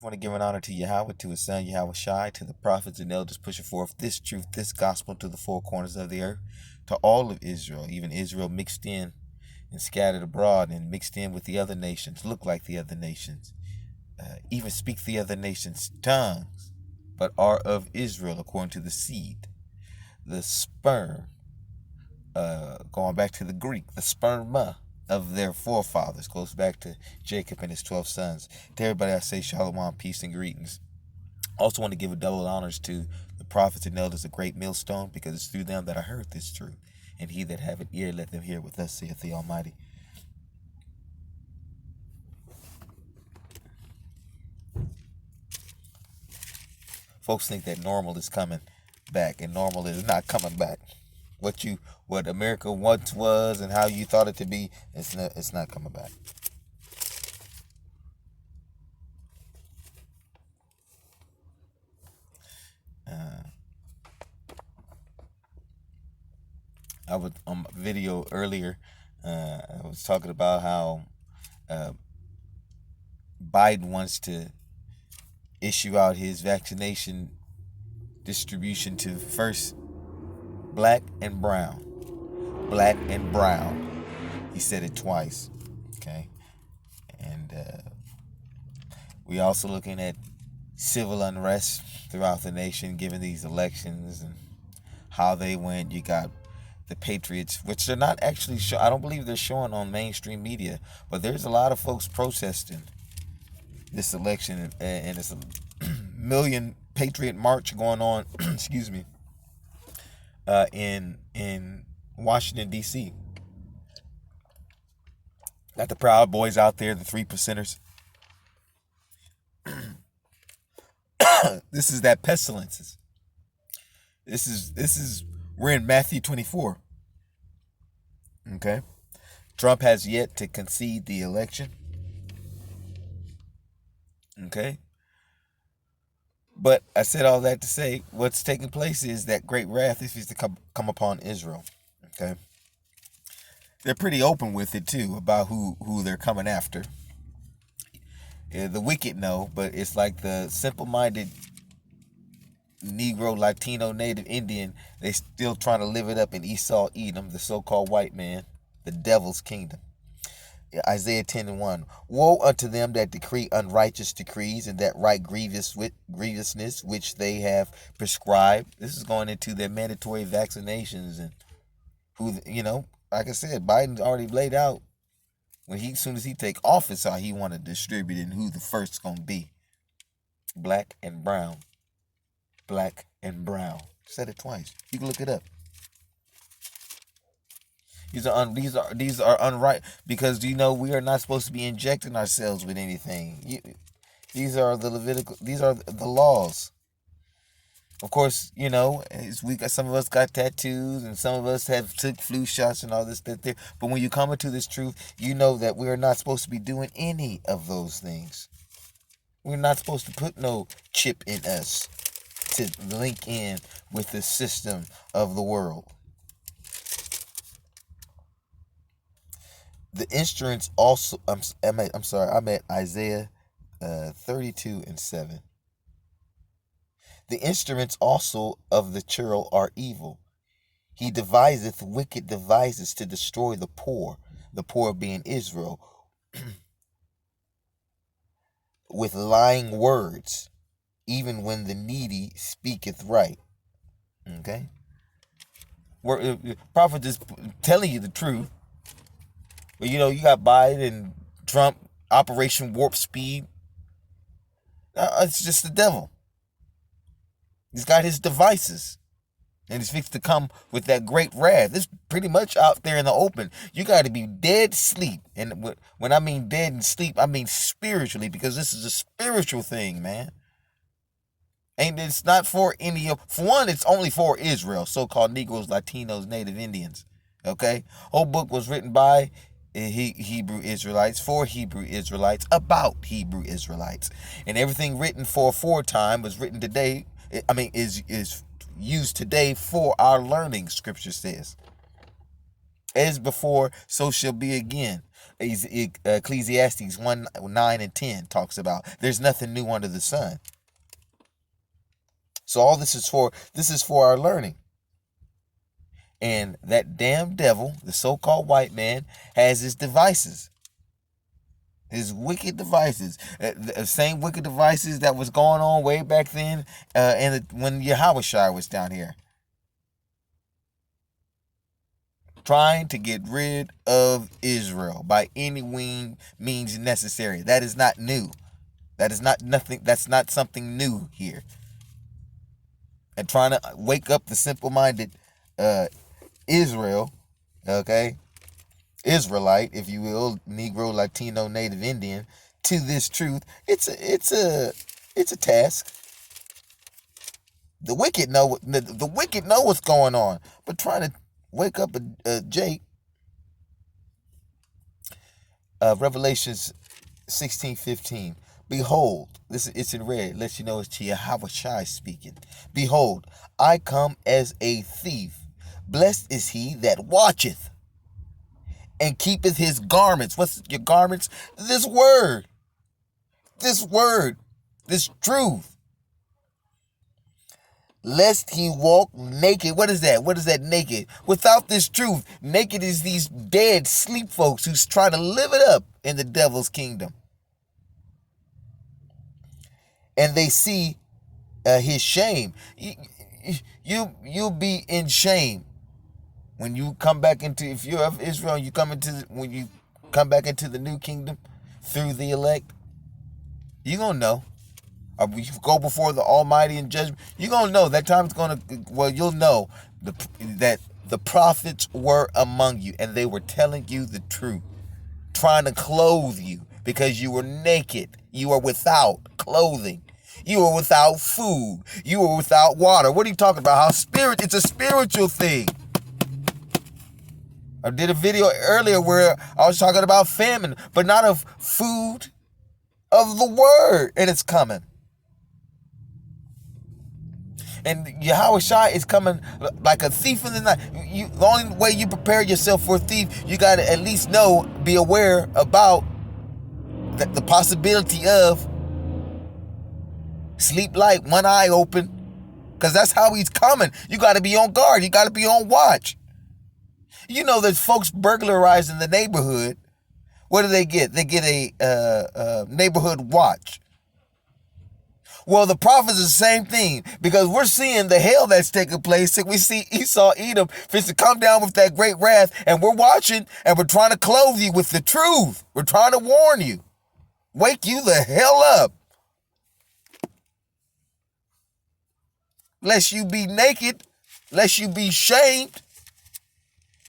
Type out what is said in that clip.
I want to give an honor to Yahweh, to his son Yahweh Shai, to the prophets and elders pushing forth this truth, this gospel to the four corners of the earth, to all of Israel, even Israel mixed in and scattered abroad and mixed in with the other nations, look like the other nations, even speak the other nations' tongues, but are of Israel according to the seed, the sperm, going back to the Greek, the sperma of their forefathers, goes back to Jacob and his 12 sons. To everybody I say shalom, peace, and greetings. Also want to give a double honors to the prophets and elders of Great Millstone, because it's through them that I heard this truth. And he that have an ear, let them hear what thus saith the Almighty. Folks think that normal is coming back, and normal is not coming back. What America once was and how you thought it to be, it's not coming back. I was on a video earlier. I was talking about how Biden wants to issue out his vaccination distribution to first black and brown. Black and brown. He said it twice. Okay. And we also looking at civil unrest throughout the nation, given these elections and how they went. You got the Patriots, which they're not actually I don't believe they're showing on mainstream media, but there's a lot of folks protesting this election, and it's a million Patriot March going on, excuse me, in Washington, D.C. Got the Proud Boys out there, the 3%ers. This is that pestilence. We're in Matthew 24. Okay. Trump has yet to concede the election. Okay. But I said all that to say what's taking place is that great wrath is to come upon Israel. Okay. They're pretty open with it too about who they're coming after. Yeah, the wicked know, but it's like the simple-minded Negro, Latino, Native Indian, they still trying to live it up in Esau, Edom, the so-called white man, the devil's kingdom. Isaiah 10:1. Woe unto them that decree unrighteous decrees, and that write grievousness which they have prescribed. This is going into their mandatory vaccinations, and who, like I said, Biden's already laid out as soon as he take office how he want to distribute it and who the first gonna be. Black and brown. Black and brown. Said it twice. You can look it up. These are unright, because we are not supposed to be injecting ourselves with anything. These are the Levitical. These are the laws. Of course, some of us got tattoos, and some of us have took flu shots and all this that there. But when you come into this truth, you know that we are not supposed to be doing any of those things. We're not supposed to put no chip in us to link in with the system of the world. The instruments also, I'm at Isaiah 32:7. The instruments also of the churl are evil. He deviseth wicked devices to destroy the poor being Israel, with lying words, even when the needy speaketh right. Okay? Prophet is telling you the truth. But you got Biden, Trump, Operation Warp Speed. It's just the devil. He's got his devices. And he's fixed to come with that great wrath. It's pretty much out there in the open. You got to be dead sleep. And when I mean dead and sleep, I mean spiritually, because this is a spiritual thing, man. And it's not for any of, for one, it's only for Israel, so-called Negroes, Latinos, Native Indians. Okay? Whole book was written by Hebrew Israelites, for Hebrew Israelites, about Hebrew Israelites. And everything written for time was written today, is used today for our learning, scripture says. As before, so shall be again. Ecclesiastes 1, 9, and 10 talks about there's nothing new under the sun. So all this is for our learning. And that damn devil, the so-called white man, has his devices. His wicked devices. The same wicked devices that was going on way back then when Yahushua was down here. Trying to get rid of Israel by any means necessary. That is not new. That's not something new here. And trying to wake up the simple-minded Israel, okay, Israelite, if you will, Negro, Latino, Native Indian, to this truth. It's a task. The wicked know what's going on, but trying to wake up a Jake. Revelations 16:15. Behold, it's in red. Lets you know it's Yahushua speaking. Behold, I come as a thief. Blessed is he that watcheth and keepeth his garments. What's your garments? This word, this truth. Lest he walk naked. What is that? What is that naked? Without this truth. Naked is these dead sleep folks who's trying to live it up in the devil's kingdom. And they see his shame. You'll be in shame when you come back into, if you're of Israel, when you come back into the new kingdom through the elect, you're going to know. Or you go before the Almighty in judgment, you're going to know. That time's going to, you'll know that the prophets were among you and they were telling you the truth, trying to clothe you because you were naked. You were without clothing. You were without food. You were without water. What are you talking about? It's a spiritual thing. I did a video earlier where I was talking about famine, but not of food, of the word, and it's coming. And Yahushua is coming like a thief in the night. The only way you prepare yourself for a thief, you got to at least be aware about the possibility of sleep light, one eye open, because that's how he's coming. You got to be on guard. You got to be on watch. You know, there's folks burglarizing the neighborhood. What do they get? They get a neighborhood watch. Well, the prophets is the same thing, because we're seeing the hell that's taking place. We see Esau, Edom, fits to come down with that great wrath, and we're watching, and we're trying to clothe you with the truth. We're trying to warn you. Wake you the hell up. Lest you be naked, lest you be shamed.